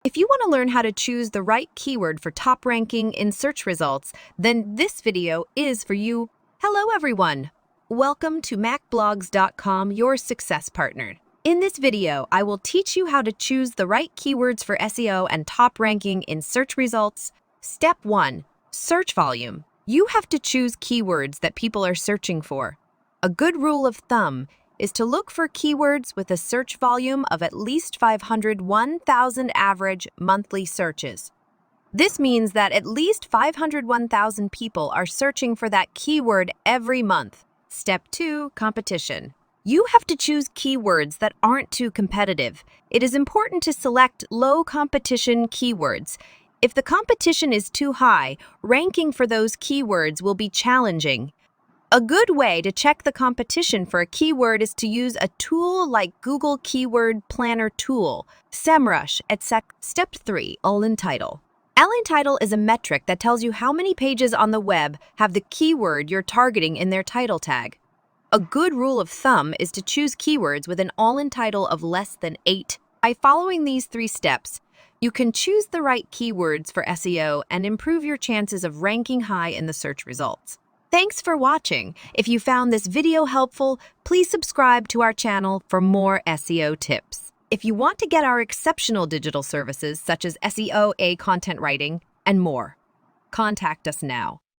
If you want to learn how to choose the right keyword for top ranking in search results, then this video is for you. Hello everyone! Welcome to MAKblogs.com, your success partner. In this video, I will teach you how to choose the right keywords for SEO and top ranking in search results. Step 1. Search volume. You have to choose keywords that people are searching for. A good rule of thumb is to look for keywords with a search volume of at least 501,000 average monthly searches. This means that at least 501,000 people are searching for that keyword every month. Step 2. Competition. You have to choose keywords that aren't too competitive. It is important to select low competition keywords. If the competition is too high, ranking for those keywords will be challenging. A good way to check the competition for a keyword is to use a tool like Google Keyword Planner Tool, SEMrush, etc. Step 3. All-in title. All-in title is a metric that tells you how many pages on the web have the keyword you're targeting in their title tag. A good rule of thumb is to choose keywords with an all-in title of less than 8. By following these 3 steps, you can choose the right keywords for SEO and improve your chances of ranking high in the search results. Thanks for watching. If you found this video helpful, please subscribe to our channel for more SEO tips. If you want to get our exceptional digital services such as SEO, content writing, and more, contact us now.